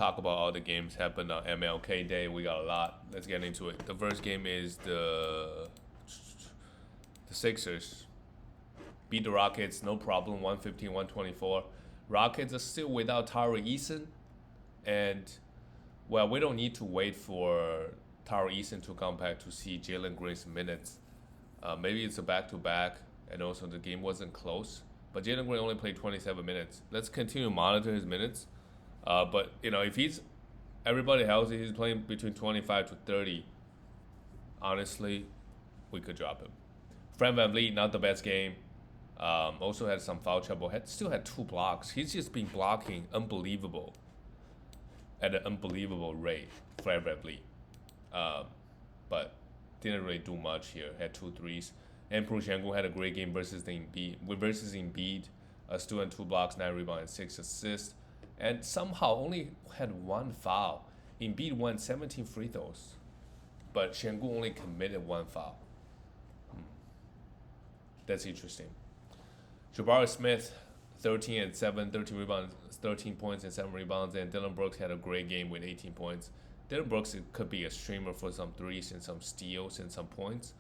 talk about all the games happened on MLK Day. We got a lot. Let's get into it. The first game is the Sixers beat the Rockets, no problem, 115-124. Rockets are still without Tari Eason, and well, we don't need to wait for Tari Eason to come back to see Jalen Green's minutes. Maybe it's a back-to-back, and also the game wasn't close. But Jalen Green only played 27 minutes. Let's continue to monitor his minutes. But if he's everybody healthy, he's playing between 25 to 30. Honestly, we could drop him. Fred VanVleet, not the best game. Also had some foul trouble. Still had 2 blocks. He's just been blocking unbelievable at an unbelievable rate. Fred VanVleet, but didn't really do much here. Had 2 threes. And Poroshenko had a great game versus Embiid. Still had 2 blocks, 9 rebounds, and 6 assists. And somehow only had 1 foul. Embiid won 17 free throws, but Shengu only committed 1 foul. That's interesting. Jabari Smith, 13 and 7, 13 rebounds, 13 points and 7 rebounds, and Dylan Brooks had a great game with 18 points. Dylan Brooks could be a streamer for some threes and some steals and some points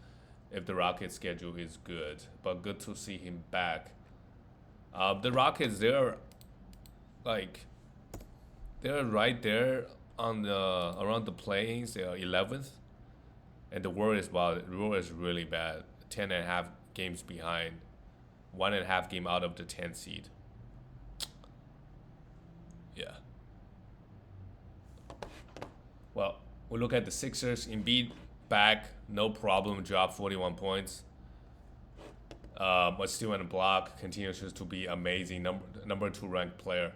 if the Rockets' schedule is good. But good to see him back. The Rockets, they're right there on the around the playings. They are 11th, and the word is really bad. 10.5 games behind, 1.5 game out of the 10 seed. Yeah. Well, we look at the Sixers. Embiid back, no problem. Dropped 41 points. But still in the block, continues to be amazing. Number 2 ranked player.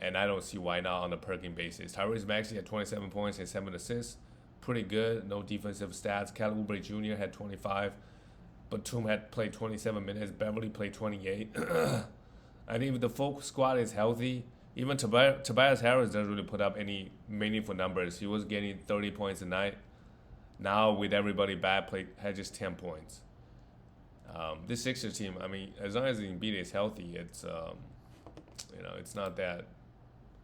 And I don't see why not on a per game basis. Tyrese Maxey had 27 points and 7 assists. Pretty good. No defensive stats. Cal Oubre Jr. had 25. Batum had played 27 minutes. Beverly played 28. I think if the full squad is healthy, even Tobias Harris doesn't really put up any meaningful numbers. He was getting 30 points a night. Now with everybody back, had just 10 points. This Sixers team, I mean, as long as Embiid is healthy, it's it's not that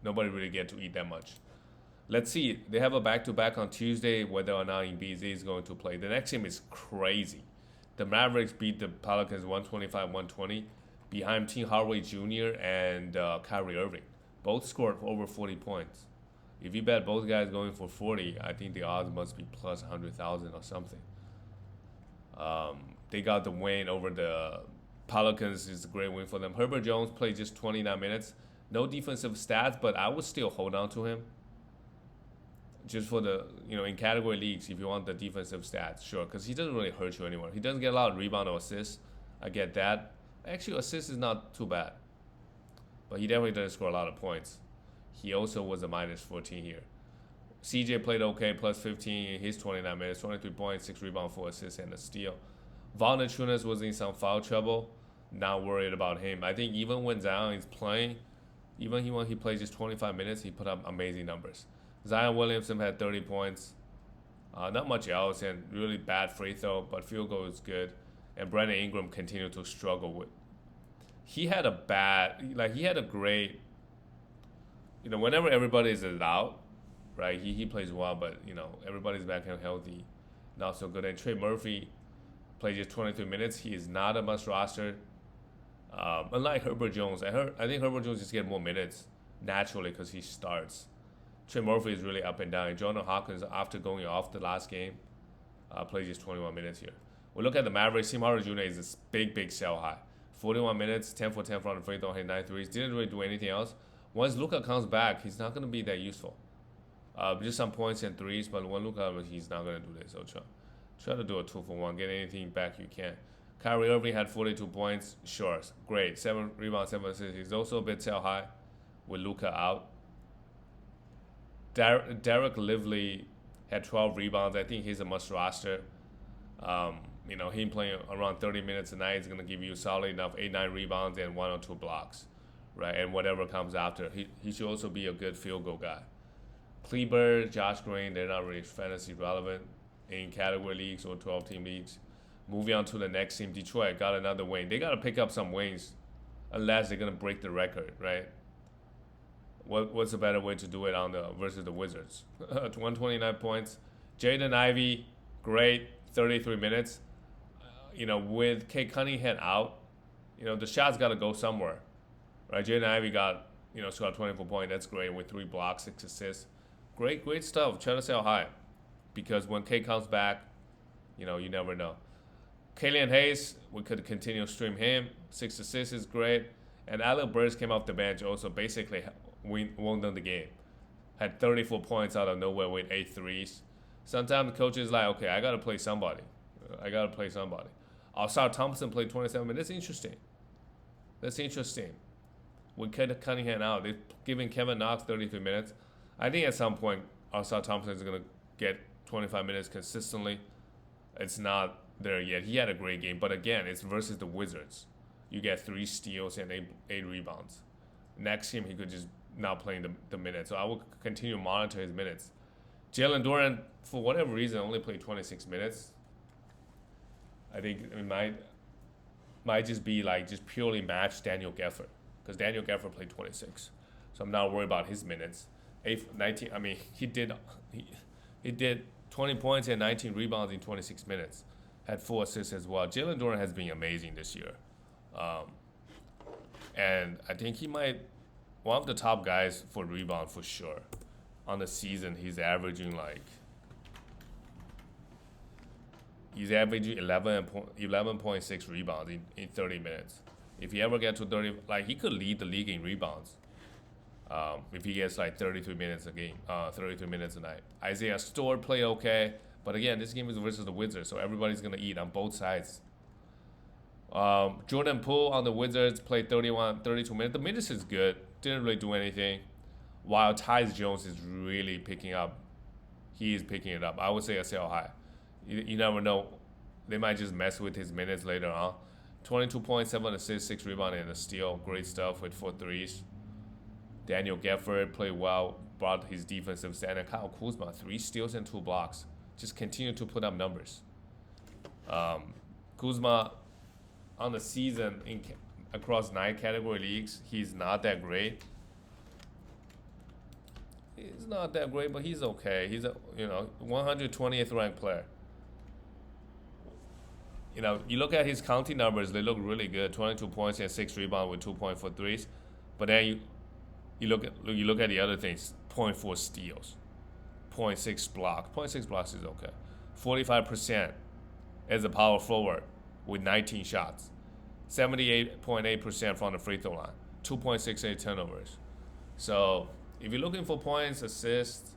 nobody really get to eat that much. Let's see. They have a back-to-back on Tuesday. Whether or not Embiid is going to play. The next game is crazy. The Mavericks beat the Pelicans 125-120 behind Tim Hardaway Jr. and Kyrie Irving. Both scored for over 40 points. If you bet both guys going for 40, I think the odds must be plus 100,000 or something. They got the win over the Pelicans. It's a great win for them. Herbert Jones played just 29 minutes. No defensive stats, but I would still hold on to him. Just for the, in category leagues, if you want the defensive stats, sure. Because he doesn't really hurt you anymore. He doesn't get a lot of rebound or assists. I get that. Actually, assists is not too bad. But he definitely doesn't score a lot of points. He also was a minus 14 here. CJ played okay, plus 15 in his 29 minutes, 23 points, 6 rebounds, 4 assists, and a steal. Valanciunas was in some foul trouble. Not worried about him. I think even when Zion is playing, even when he plays just 25 minutes, he put up amazing numbers. Zion Williamson had 30 points. Not much else, and really bad free throw, but field goal is good. And Brandon Ingram continued to struggle with. He had a great, whenever everybody is out, right? He plays well, but everybody's back and healthy, not so good. And Trey Murphy played just 23 minutes. He is not a must roster. Unlike Herbert Jones, I think Herbert Jones just get more minutes naturally because he starts. Trey Murphy is really up and down. Jordan Hawkins, after going off the last game, played just 21 minutes here. We look at the Mavericks. Tim Hardaway Jr. is this big sell high. 41 minutes, 10 for 10 from the free throw, hit 9 threes. Didn't really do anything else. Once Luka comes back, he's not going to be that useful. Just some points and threes, but when Luka, he's not going to do this. So try to do a 2-for-1. Get anything back you can. Kyrie Irving had 42 points. Sure, great. 7 rebounds, 7 assists. He's also a bit sell high with Luka out. Derek Lively had 12 rebounds. I think he's a must roster. Him playing around 30 minutes a night is going to give you solid enough 8-9 rebounds and 1 or 2 blocks, right? And whatever comes after. He should also be a good field goal guy. Kleber, Josh Green, they're not really fantasy relevant in category leagues or 12-team leagues. Moving on to the next team, Detroit got another win. They got to pick up some wins unless they're going to break the record, right? What's a better way to do it on the versus the Wizards? 129 points. Jaden Ivey, great, 33 minutes. With Kate Cunningham out, the shots got to go somewhere, right? Jaden Ivey got, scored 24 points. That's great with 3 blocks, 6 assists. Great stuff. Try to sell high, because when Kate comes back, you never know. Killian Hayes, we could continue to stream him. 6 assists is great. And Alec Burks came off the bench, also basically won them the game. Had 34 points out of nowhere with 8 threes. Sometimes the coach is like, okay, I got to play somebody. Alsar Thompson played 27 minutes. That's interesting. With Cunningham out, they're giving Kevin Knox 33 minutes. I think at some point, Alsar Thompson is going to get 25 minutes consistently. It's not there yet. He had a great game, but again, it's versus the Wizards. You get 3 steals and 8 rebounds. Next game, he could just not playing the minutes. So I will continue to monitor his minutes. Jalen Duren, for whatever reason, only played 26 minutes. I think it might just be like just purely match Daniel Gafford, because Daniel Gafford played 26. So I'm not worried about his minutes. 19. I mean, he did 20 points and 19 rebounds in 26 minutes. Had 4 assists as well. Jalen Duren has been amazing this year. And I think he might one of the top guys for rebound for sure. On the season, he's averaging 11.6 rebounds in 30 minutes. If he ever gets to 30, he could lead the league in rebounds. If he gets 33 minutes a game, 33 minutes a night. Isaiah Stewart play okay, but again, this game is versus the Wizards, so everybody's gonna eat on both sides. Jordan Poole on the Wizards played 32 minutes. The minutes is good. Didn't really do anything. While Tyus Jones is really picking up. He is picking it up. I would say a sell high. You never know. They might just mess with his minutes later on. 22.7 assists, 6 rebounds, and a steal. Great stuff with 4 threes. Daniel Gafford played well, brought his defensive stand. And Kyle Kuzma, 3 steals and 2 blocks. Just continue to put up numbers. Kuzma, on the season, across 9 category leagues, he's not that great. He's not that great, but he's okay. He's a 120th ranked player. You look at his counting numbers; they look really good. 22 points and 6 rebounds with 2.4 threes. But then you look at the other things: 0.4 steals, 0.6 blocks. 0.6 blocks is okay. 45% as a power forward with 19 shots. 78.8% from the free throw line. 2.68 turnovers. So if you're looking for points, assists,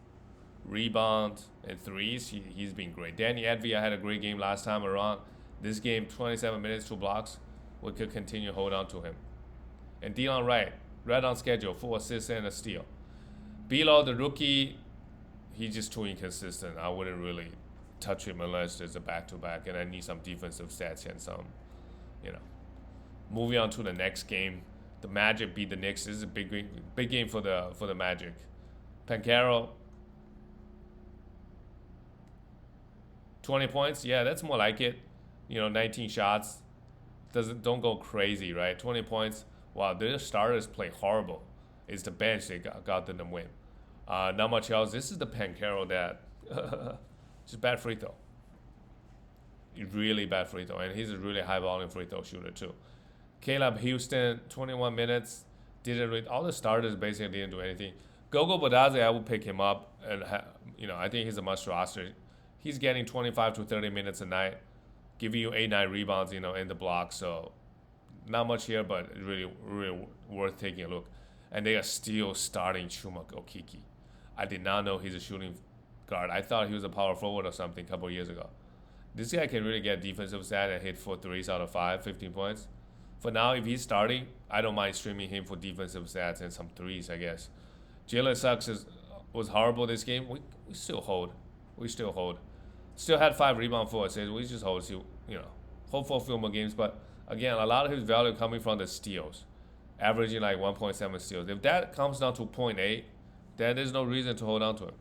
rebound, and threes, he's been great. Danny Advia had a great game last time around. This game, 27 minutes, 2 blocks. We could continue to hold on to him. And Delon Wright, right on schedule, 4 assists and a steal. Below the rookie, he's just too inconsistent. I wouldn't really touch him unless there's a back-to-back, and I need some defensive stats and some, Moving on to the next game. The Magic beat the Knicks. This is a big game for the Magic. Pancaro, 20 points. Yeah, that's more like it. 19 shots. Don't go crazy, right? 20 points. Wow, their starters play horrible. It's the bench they got them to win. Not much else. This is the Pancaro that just bad free throw. Really bad free throw, and he's a really high volume free throw shooter too. Caleb Houston, 21 minutes. All the starters basically didn't do anything. Gogo Badaze, I will pick him up, and I think he's a must roster. He's getting 25 to 30 minutes a night, giving you 8-9 rebounds, in the block. So not much here, but really worth taking a look. And they are still starting Chuma Okiki. I did not know he's a shooting guard. I thought he was a power forward or something a couple of years ago. This guy can really get defensive stat and hit 4 threes out of 5, 15 points. For now, if he's starting, I don't mind streaming him for defensive stats and some threes, I guess. Jalen Suggs was horrible this game. We still hold. Still had 5 rebounds, 4 assists. We just hold. Hope for a few more games. But again, a lot of his value coming from the steals, averaging 1.7 steals. If that comes down to 0.8, then there's no reason to hold on to him.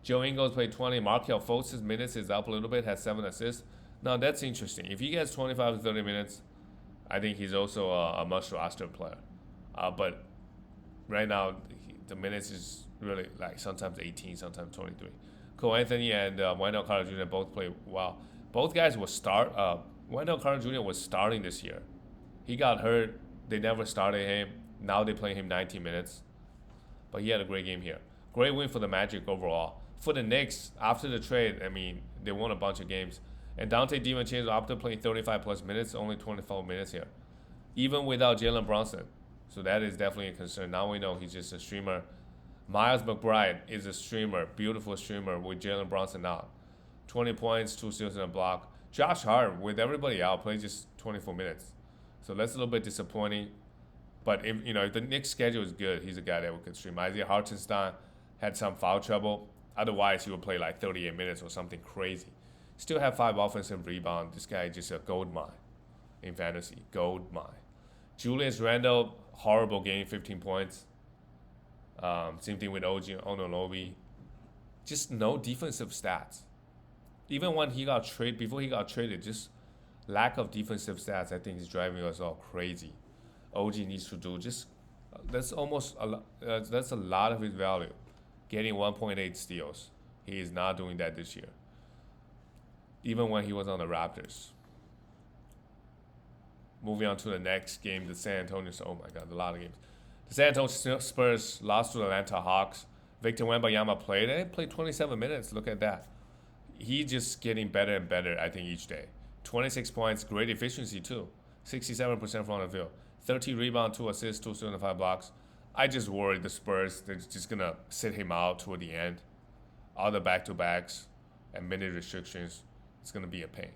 Joe Ingles played 20. Markelle Fultz's minutes is up a little bit, has 7 assists. Now, that's interesting. If he gets 25 to 30 minutes, I think he's also a must-roster player. But right now the minutes is really like sometimes 18, sometimes 23. Cole Anthony and Wendell Carter Jr. both play well. Both guys will start. Wendell Carter Jr. was starting this year. He got hurt. They never started him. Now they play him 19 minutes. But he had a great game here. Great win for the Magic overall. For the Knicks, after the trade, I mean, they won a bunch of games. And Dante DiVincenzo, after playing 35 plus minutes, only 24 minutes here. Even without Jalen Brunson. So that is definitely a concern. Now we know he's just a streamer. Miles McBride is a streamer, beautiful streamer with Jalen Brunson out. 20 points, 2 steals and a block. Josh Hart, with everybody out, played just 24 minutes. So that's a little bit disappointing. But if the Knicks schedule is good, he's a guy that we could stream. Isaiah Hartenstein had some foul trouble. Otherwise, he would play like 38 minutes or something crazy. Still have 5 offensive rebounds. This guy is just a gold mine in fantasy. Gold mine. Julius Randle, horrible game, 15 points. Same thing with OG Onolobi. Just no defensive stats. Even when before he got traded, just lack of defensive stats, I think is driving us all crazy. OG needs to do that's a lot of his value. Getting 1.8 steals. He is not doing that this year. Even when he was on the Raptors. Moving on to the next game, the San Antonio. Oh my God, a lot of games. The San Antonio Spurs lost to the Atlanta Hawks. Victor Wembanyama played. They played 27 minutes. Look at that. He's just getting better and better, I think, each day. 26 points, great efficiency too. 67% from the field. 13 rebounds, 2 assists, 2 steals, and 5 blocks. I just worry the Spurs, they're just going to sit him out toward the end. All the back-to-backs and minute restrictions, it's going to be a pain.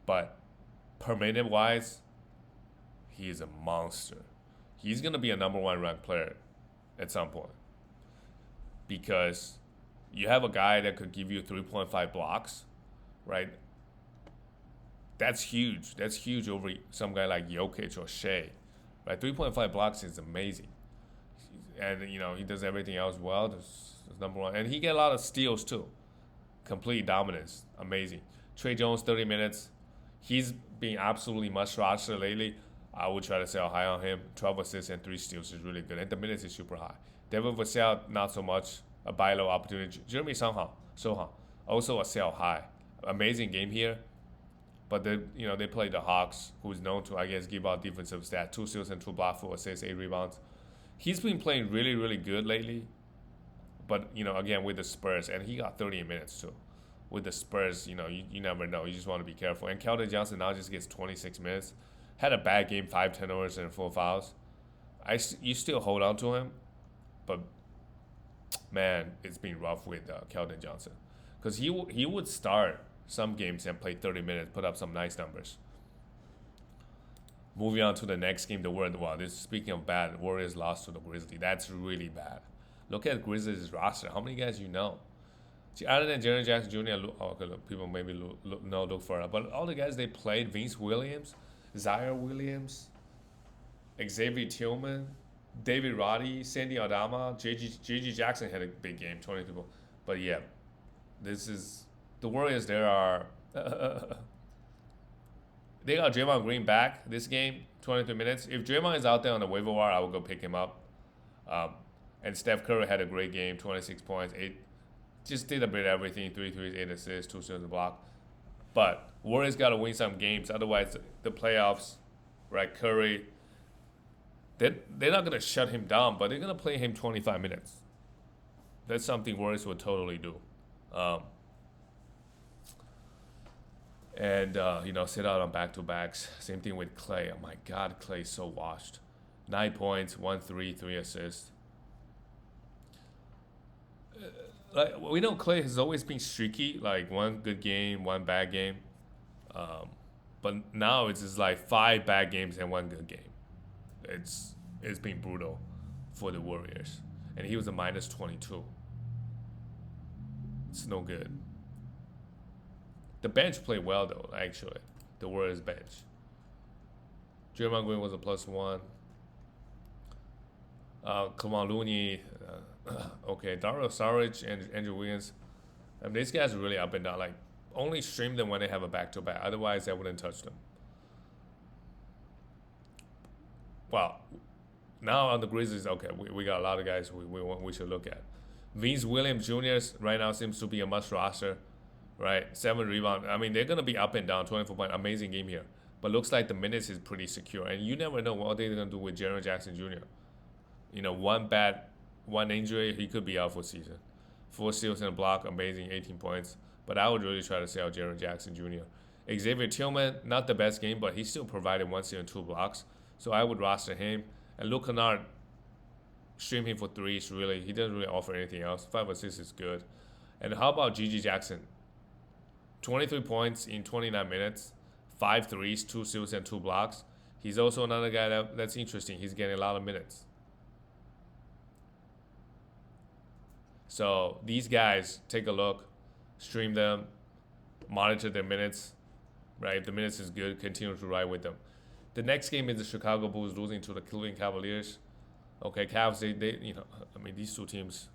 But per minute-wise, he is a monster. He's going to be a number 1 ranked player at some point. Because you have a guy that could give you 3.5 blocks, right? That's huge. That's huge over some guy like Jokic or Shea, right? 3.5 blocks is amazing. And, he does everything else well. That's number 1. And he get a lot of steals, too. Complete dominance. Amazing. Trey Jones, 30 minutes. He's been absolutely must-roster lately. I would try to sell high on him. 12 assists and 3 steals is really good. And the minutes is super high. David Vassell, not so much. A buy low opportunity. Jeremy Sohan, also a sell high. Amazing game here. But they played the Hawks, who's known to, I guess, give out defensive stats. 2 steals and 2 blocks, 4 assists, 8 rebounds. He's been playing really, really good lately. But, again, with the Spurs. And he got 30 minutes, too. With the Spurs, you never know. You just want to be careful. And Keldon Johnson now just gets 26 minutes. Had a bad game, 5 turnovers and 4 fouls. You still hold on to him. But, man, it's been rough with Keldon Johnson. Because he would start some games and play 30 minutes, put up some nice numbers. Moving on to the next game, speaking of bad, Warriors lost to the Grizzlies. That's really bad. Look at Grizzlies' roster. How many guys you know? Other than Jaren Jackson Jr., people maybe look for it. But all the guys they played, Vince Williams, Zaire Williams, Xavier Tillman, David Roddy, Sandy Aldama, J.G. Jackson had a big game, 20 people. But yeah, the Warriors, they got Draymond Green back this game, 23 minutes. If Draymond is out there on the waiver wire, I will go pick him up. And Steph Curry had a great game, 26 points, 8. Just did a bit of everything, 3 threes, 8 assists, 2 steals, a block. But Warriors got to win some games. Otherwise, the playoffs, right, Curry, they're not going to shut him down, but they're going to play him 25 minutes. That's something Warriors would totally do. Sit out on back-to-backs. Same thing with Clay. Oh, my God, Clay's so washed. 9 points, 1 3, 3 assists. We know Clay has always been streaky, like 1 good game, 1 bad game. But now it's just like 5 bad games and 1 good game. It's been brutal for the Warriors. And he was a minus 22. It's no good. The bench played well, though, actually. The Warriors bench. Draymond Green was a +1. Kevon Looney, okay. Dario Saric and Andrew Wiggins. These guys are really up and down. Like, only stream them when they have a back-to-back. Otherwise, I wouldn't touch them. Well, Now on the Grizzlies, okay, we got a lot of guys we should look at. Vince Williams Jr. right now seems to be a must roster, right? 7 rebound. I mean, they're gonna be up and down. 24 point, amazing game here. But looks like the minutes is pretty secure, and you never know what they're gonna do with Jaren Jackson Jr. One injury, he could be out for season. 4 steals and a block, amazing, 18 points. But I would really try to sell Jaren Jackson Jr. Xavier Tillman, not the best game, but he still provided 1 steal and 2 blocks. So I would roster him. And Luke Kennard, stream him for threes, really. He doesn't really offer anything else. 5 assists is good. And how about Gigi Jackson? 23 points in 29 minutes, 5 threes, 2 steals, and 2 blocks. He's also another guy that's interesting. He's getting a lot of minutes. So these guys, take a look, stream them, monitor their minutes, right? If the minutes is good, continue to ride with them. The next game is the Chicago Bulls losing to the Cleveland Cavaliers. Okay, Cavs, I mean, these two teams,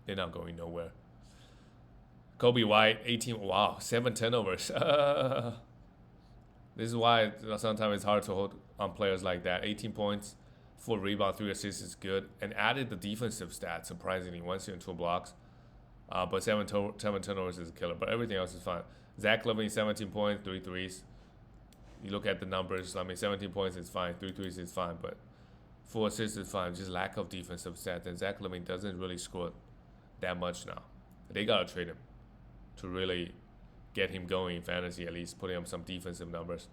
they're not going nowhere. Kobe White, 18, wow, 7 turnovers. This is why sometimes it's hard to hold on players like that. 18 points, 4 rebounds, 3 assists is good. And added the defensive stats, surprisingly, 1 steal and 2 blocks. But 7 turnovers is a killer. But everything else is fine. Zach LaVine, 17 points, 3 threes. You look at the numbers, I mean, 17 points is fine, 3 threes is fine, but 4 assists is fine. Just lack of defensive stats. And Zach LaVine doesn't really score that much now. They got to trade him to really get him going in fantasy, at least putting up some defensive numbers.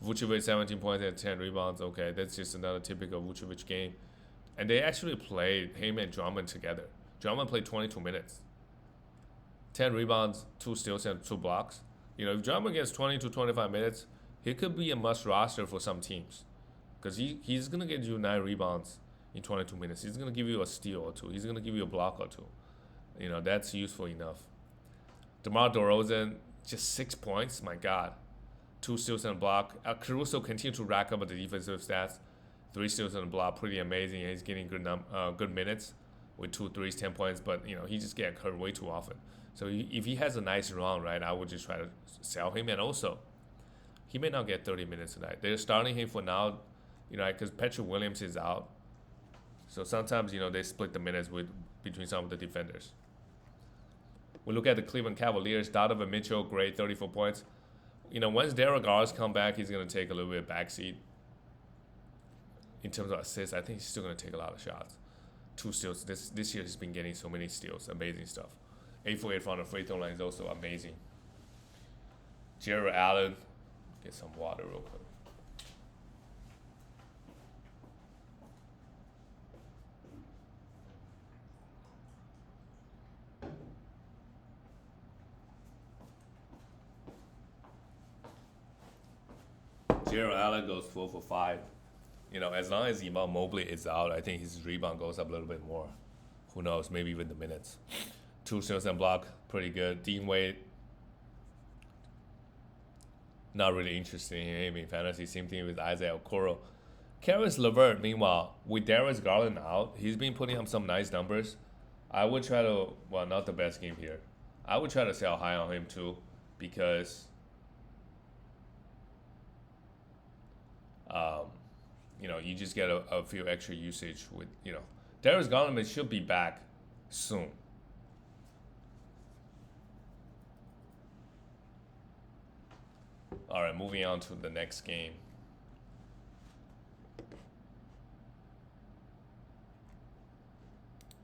Vucevic, 17 points and 10 rebounds. Okay, that's just another typical Vucevic game. And they actually played him and Drummond together. Drummond played 22 minutes. 10 rebounds, 2 steals, and 2 blocks. If Drummond gets 20 to 25 minutes, he could be a must roster for some teams. Because he's going to get you 9 rebounds in 22 minutes. He's going to give you a steal or 2. He's going to give you a block or 2. That's useful enough. DeMar DeRozan, just 6 points. My God. 2 steals and a block. Caruso continued to rack up the defensive stats. 3 steals and a block. Pretty amazing. He's getting good minutes with 2 threes, 10 points. But, he just gets hurt way too often. So if he has a nice run, right, I would just try to sell him. And also, he may not get 30 minutes tonight. They're starting him for now, because Patrick Williams is out. So sometimes, they split the minutes between some of the defenders. We look at the Cleveland Cavaliers. Donovan Mitchell, great, 34 points. Once Derek Rose come back, he's going to take a little bit of backseat. In terms of assists, I think he's still going to take a lot of shots. 2 steals. This year he's been getting so many steals. Amazing stuff. 8 for 8 from the free throw line is also amazing. Jared Allen. Get some water real quick. Jared Allen goes 4 for 5. As long as Evan Mobley is out, I think his rebound goes up a little bit more. Who knows? Maybe even the minutes. 2 steals and block, pretty good. Dean Wade, not really interested in him in fantasy. Same thing with Isaiah Okoro. Karis LeVert, meanwhile, with Darius Garland out, he's been putting up some nice numbers. I would try to, not the best game here. I would try to sell high on him too, because you just get a few extra usage with, Darius Garland should be back soon. All right, moving on to the next game.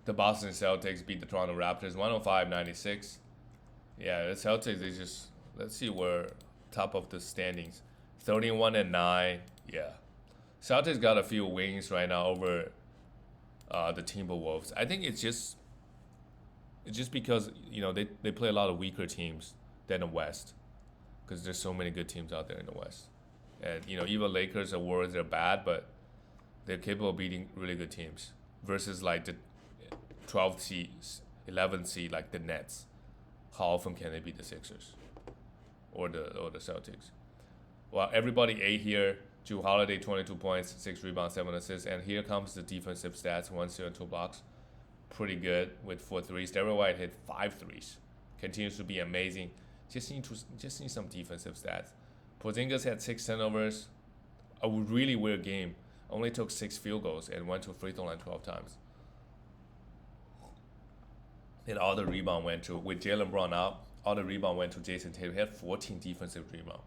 The Boston Celtics beat the Toronto Raptors 105-96. Yeah, the Celtics, they just, let's see where top of the standings. 31-9. Yeah. Celtics got a few wins right now over the Timberwolves. I think it's just because, they play a lot of weaker teams than the West. Because there's so many good teams out there in the West. And, even Lakers or Warriors, they're bad, but they're capable of beating really good teams. Versus, like, the 12th seed, 11th seed, like the Nets. How often can they beat the Sixers? Or the Celtics? Well, everybody ate here. Jrue Holiday, 22 points, 6 rebounds, 7 assists. And here comes the defensive stats, 1 steal and 2 blocks. Pretty good with 4 threes. Derrick White hit 5 threes. Continues to be amazing. Just need some defensive stats. Porzingis had 6 turnovers. a really weird game. Only took 6 field goals and went to free throw line 12 times. And all the rebound went to, with Jalen Brown out, all the rebound went to Jason Tatum. He had 14 defensive rebound.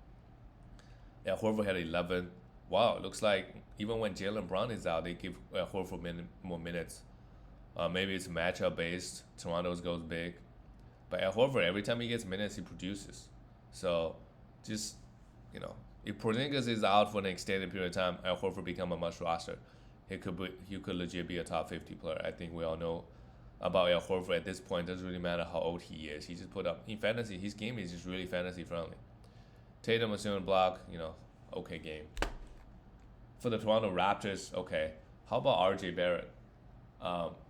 Yeah, Horford had 11. Wow, it looks like even when Jalen Brown is out, they give Horford more minutes. Maybe it's matchup based. Toronto's goes big. But at Horford, every time he gets minutes, he produces. So just, if Porzingis is out for an extended period of time, Al Horford become a must roster. He could legit be a top 50 player. I think we all know about Al Horford at this point. It doesn't really matter how old he is. He just put up in fantasy. His game is just really fantasy friendly. Tatum assuming block, okay game. For the Toronto Raptors, okay. How about RJ Barrett?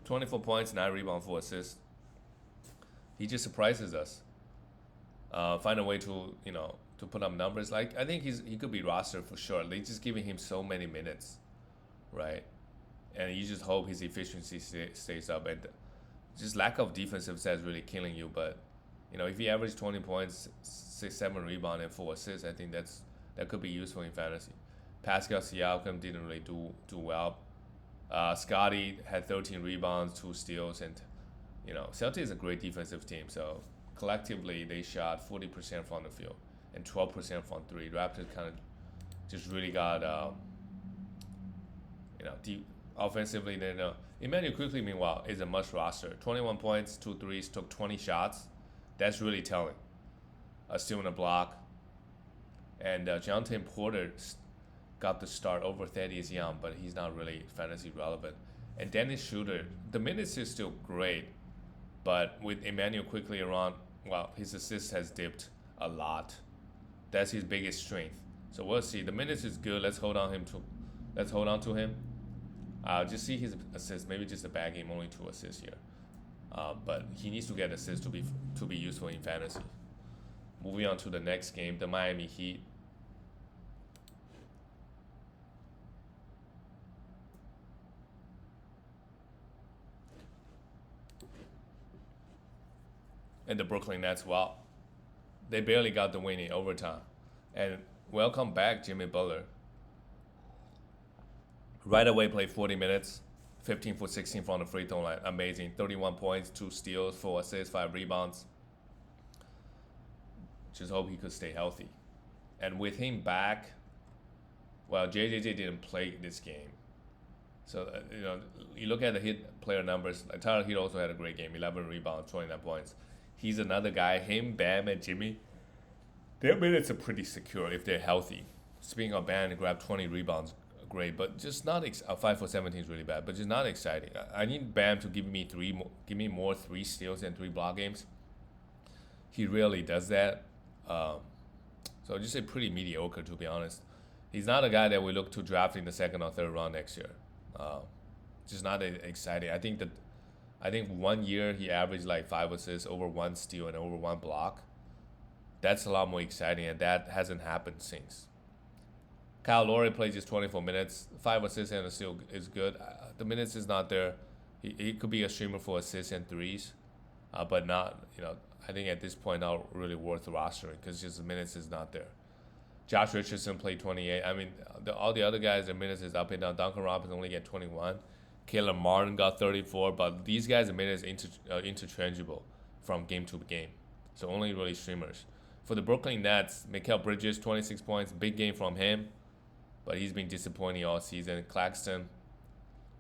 24 points, 9 rebounds, 4 assists. He just surprises us. Find a way to to put up numbers. Like I think he could be rostered for sure. They just giving him so many minutes, right? And you just hope his efficiency stays up. And just lack of defensive stats really killing you. But if he averages 20 points, 6-7 rebound and 4 assists, I think that could be useful in fantasy. Pascal Siakam didn't really do well. Scotty had 13 rebounds, 2 steals, and Celtics is a great defensive team. So collectively, they shot 40% from the field and 12% from 3. Raptors kind of just really got deep offensively. Then Emmanuel quickly, meanwhile, is a must roster. 21 points, 2 threes, took 20 shots. That's really telling. Stealing a block. And Jonathan Porter got the start over Thaddeus Young, but he's not really fantasy relevant. And Dennis Schroeder, the minutes is still great, but with Emmanuel quickly around, his assist has dipped a lot. That's his biggest strength. So we'll see. The minutes is good. Let's hold on to him. Just see his assists. Maybe just a bad game, only 2 assists here. But he needs to get assists to be useful in fantasy. Moving on to the next game, the Miami Heat. And the Brooklyn Nets, they barely got the win in overtime. And welcome back, Jimmy Butler. Right away played 40 minutes, 15 for 16 from the free throw line. Amazing. 31 points, 2 steals, 4 assists, 5 rebounds. Just hope he could stay healthy. And with him back, JJJ didn't play this game. So, you look at the Heat player numbers. Tyler Heat also had a great game, 11 rebounds, 29 points. He's another guy. Him, Bam, and Jimmy, their minutes are pretty secure if they're healthy. Speaking of Bam, he grabbed 20 rebounds, great, but just not 5 for 17 is really bad, but just not exciting. I need Bam to give me more 3 steals and 3 block games. He rarely does that. So just say pretty mediocre, to be honest. He's not a guy that we look to draft in the 2nd or 3rd round next year. Just not exciting. I think 1 year he averaged like 5 assists, over 1 steal, and over 1 block. That's a lot more exciting, and that hasn't happened since. Kyle Lowry played just 24 minutes, 5 assists and a steal is good. The minutes is not there. He could be a streamer for assists and threes, but not, I think at this point not really worth rostering because just the minutes is not there. Josh Richardson played 28. I mean, all the other guys, their minutes is up and down. Duncan Robinson only get 21. Caleb Martin got 34, but these guys' minutes interchangeable from game to game. So only really streamers. For the Brooklyn Nets, Mikal Bridges, 26 points, big game from him, but he's been disappointing all season. Claxton,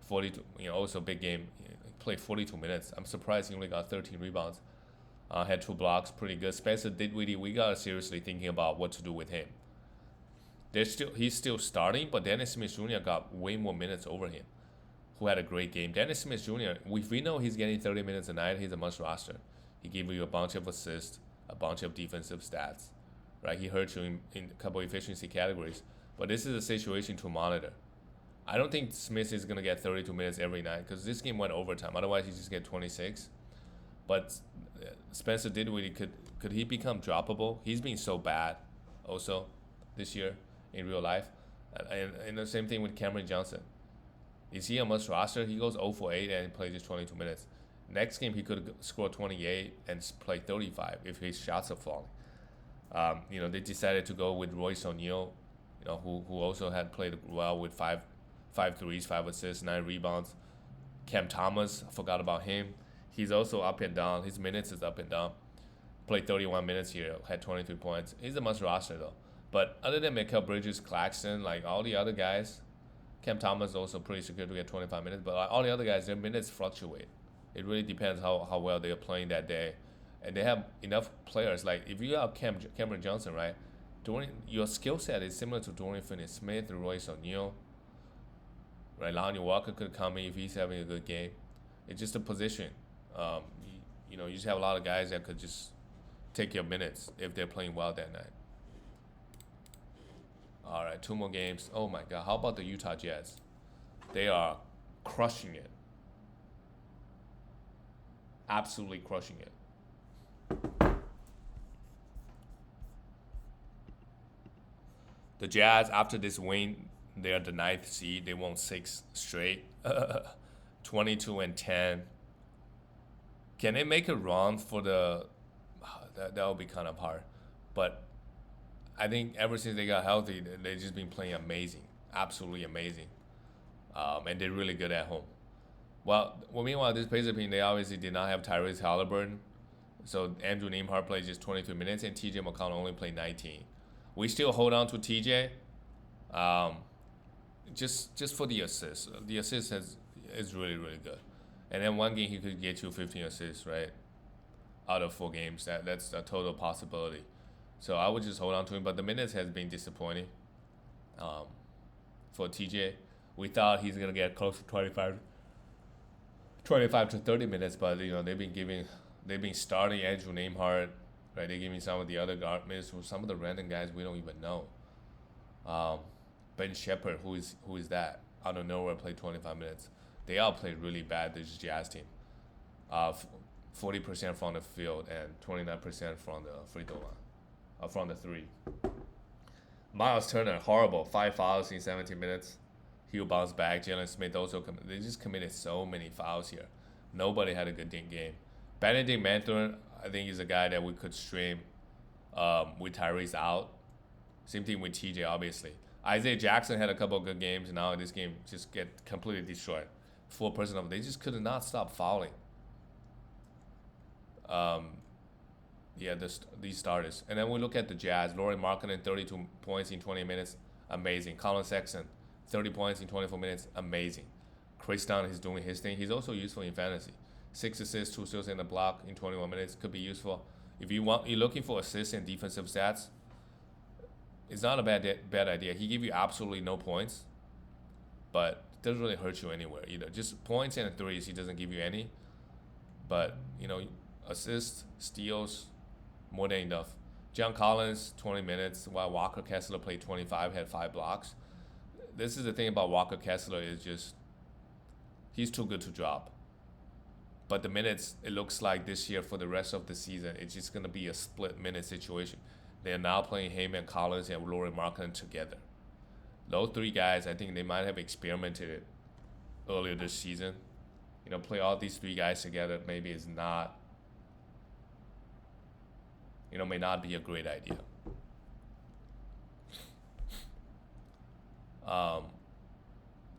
42, also big game. He played 42 minutes. I'm surprised he only got 13 rebounds. Had 2 blocks, pretty good. Spencer Dinwiddie, we got seriously thinking about what to do with him. He's still starting, but Dennis Smith Jr. got way more minutes over him, who had a great game. Dennis Smith Jr., we know he's getting 30 minutes a night. He's a must roster. He gave you a bunch of assists, a bunch of defensive stats, right? He hurt you in a couple of efficiency categories. But this is a situation to monitor. I don't think Smith is going to get 32 minutes every night because this game went overtime. Otherwise, he just get 26. But Spencer Dinwiddie, could he become droppable? He's been so bad also this year in real life. And the same thing with Cameron Johnson. Is he a must roster? He goes 0 for 8 and plays just 22 minutes. Next game, he could score 28 and play 35 if his shots are falling. They decided to go with Royce O'Neal. who also had played well with five threes, 5 assists, 9 rebounds. Cam Thomas, I forgot about him. He's also up and down. His minutes is up and down. Played 31 minutes here, had 23 points. He's a must roster though. But other than Mikal Bridges, Claxton, like all the other guys, Cam Thomas is also pretty secure to get 25 minutes. But like all the other guys, their minutes fluctuate. It really depends how well they are playing that day. And they have enough players. Like if you have Cameron Johnson, right? Your skill set is similar to Dorian Finney-Smith, Royce O'Neal. Right, Lonnie Walker could come in if he's having a good game. It's just a position. You just have a lot of guys that could just take your minutes if they're playing well that night. All right, 2 more games. Oh my God, how about the Utah Jazz? They are crushing it. Absolutely crushing it. The Jazz, after this win, they are the 9th seed. They won 6 straight. 22-10. Can they make a run for the... That would be kind of hard. But I think ever since they got healthy, they've just been playing amazing. Absolutely amazing. And they're really good at home. Well, meanwhile, this Pacers team, they obviously did not have Tyrese Halliburton. So Andrew Nembhard played just 23 minutes and TJ McConnell only played 19. We still hold on to TJ. Just for the assists. The assist is really, really good. And then one game he could get you 15 assists, right? Out of 4 games. That's a total possibility. So I would just hold on to him. But the minutes has been disappointing for TJ. We thought he's going to get close to 25 to 30 minutes. But, they've been starting Andrew Nembhard. Right? They're giving some of the other guard minutes to some of the random guys we don't even know. Ben Shepherd, who is that? Out of nowhere, played 25 minutes. They all played really bad, this Jazz team. 40% from the field and 29% from the free throw line. From the 3. Miles Turner, horrible. 5 fouls in 17 minutes. He'll bounce back. Jalen Smith also they just committed so many fouls here. Nobody had a good game. Benedict Mathurin, I think he's a guy that we could stream with Tyrese out. Same thing with TJ, obviously. Isaiah Jackson had a couple of good games. Now in this game, just get completely destroyed. 4% of them. They just could not stop fouling. These starters. And then we look at the Jazz. Lauri Markkanen, 32 points in 20 minutes. Amazing. Colin Sexton, 30 points in 24 minutes. Amazing. Chris Dunn is doing his thing. He's also useful in fantasy. 6 assists, 2 steals, and a block in 21 minutes. Could be useful. If you're looking for assists and defensive stats, it's not a bad idea. He give you absolutely no points, but it doesn't really hurt you anywhere either. Just points and threes, he doesn't give you any. But, assists, steals, more than enough. John Collins, 20 minutes, while Walker Kessler played 25, had 5 blocks. This is the thing about Walker Kessler is just he's too good to drop. But the minutes, it looks like this year for the rest of the season, it's just going to be a split minute situation. They are now playing Heyman Collins and Lauri Markkanen together. Those 3 guys, I think they might have experimented it earlier this season. Play all these 3 guys together maybe is not, may not be a great idea. And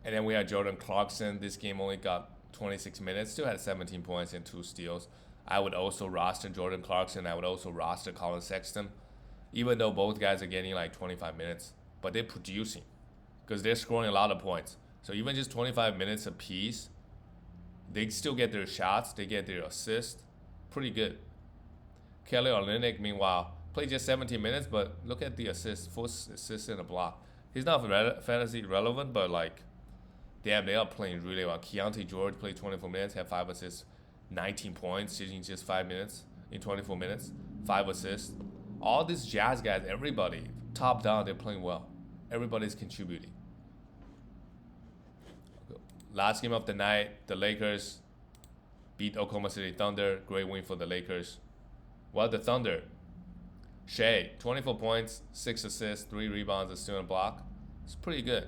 then we had Jordan Clarkson. This game only got 26 minutes, still had 17 points and 2 steals. I would also roster Jordan Clarkson. I would also roster Colin Sexton, even though both guys are getting like 25 minutes, but they're producing because they're scoring a lot of points. So even just 25 minutes apiece, they still get their shots, they get their assists, pretty good. Kelly Olynyk, meanwhile, played just 17 minutes, but look at the assists, 4 assists and a block. He's not fantasy relevant, but damn, they are playing really well. Keontae George played 24 minutes, had 5 assists, 19 points in just 5 minutes, in 24 minutes, 5 assists. All these Jazz guys, everybody, top down, they're playing well. Everybody's contributing. Last game of the night, the Lakers beat Oklahoma City Thunder. Great win for the Lakers. Well, the Thunder, Shea, 24 points, 6 assists, 3 rebounds, a steal and a block. It's pretty good.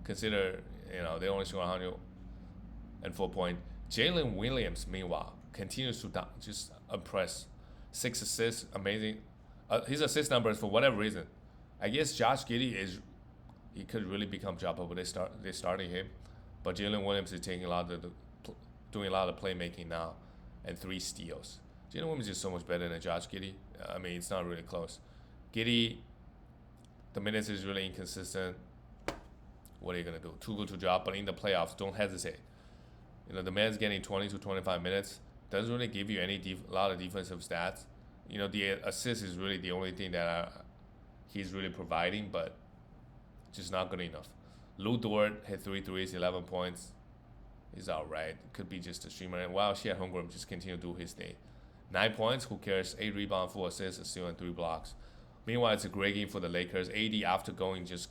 Consider, they only score 104 points. Jalen Williams, meanwhile, continues to just impress. 6 assists, amazing. His assist numbers, for whatever reason, I guess Josh Giddey he could really become droppable. They starting him, but Jalen Williams is taking a lot of doing a lot of playmaking now, and 3 steals. Jalen Williams is so much better than Josh Giddey. I mean, it's not really close. Giddey, the minutes is really inconsistent. What are you gonna do? Too good to drop, but in the playoffs, don't hesitate. The man's getting 20 to 25 minutes. Doesn't really give you a lot of defensive stats. The assist is really the only thing that he's really providing, but just not good enough. Lou Dort hit 3 threes, 11 points. He's alright. Could be just a streamer. And while Chet Holmgren just continue to do his thing. 9 points, who cares? 8 rebounds, 4 assists, a steal, and 3 blocks. Meanwhile, it's a great game for the Lakers. AD, after going just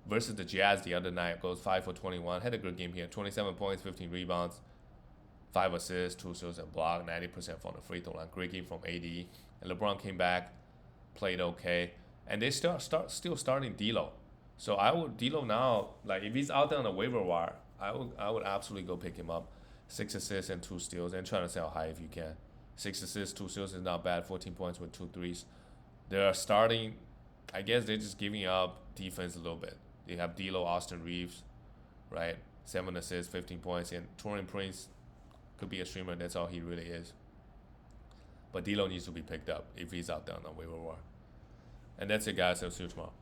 versus the Jazz the other night, goes 5 for 21. Had a good game here. 27 points, 15 rebounds, 5 assists, 2 steals, and block. 90% from the free throw line. Great game from AD. And LeBron came back, played okay. And they still starting D'Lo. So I would D'Lo now, like if he's out there on the waiver wire, I would absolutely go pick him up. 6 assists and 2 steals, and try to sell high if you can. 6 assists, 2 steals is not bad. 14 points with 2 threes. They're starting. I guess they're just giving up defense a little bit. They have D'Lo, Austin Reeves, right? 7 assists, 15 points, and Taurean Prince could be a streamer. That's all he really is. But D'Lo needs to be picked up if he's out there on the waiver wire. And that's it, guys. I'll see you tomorrow.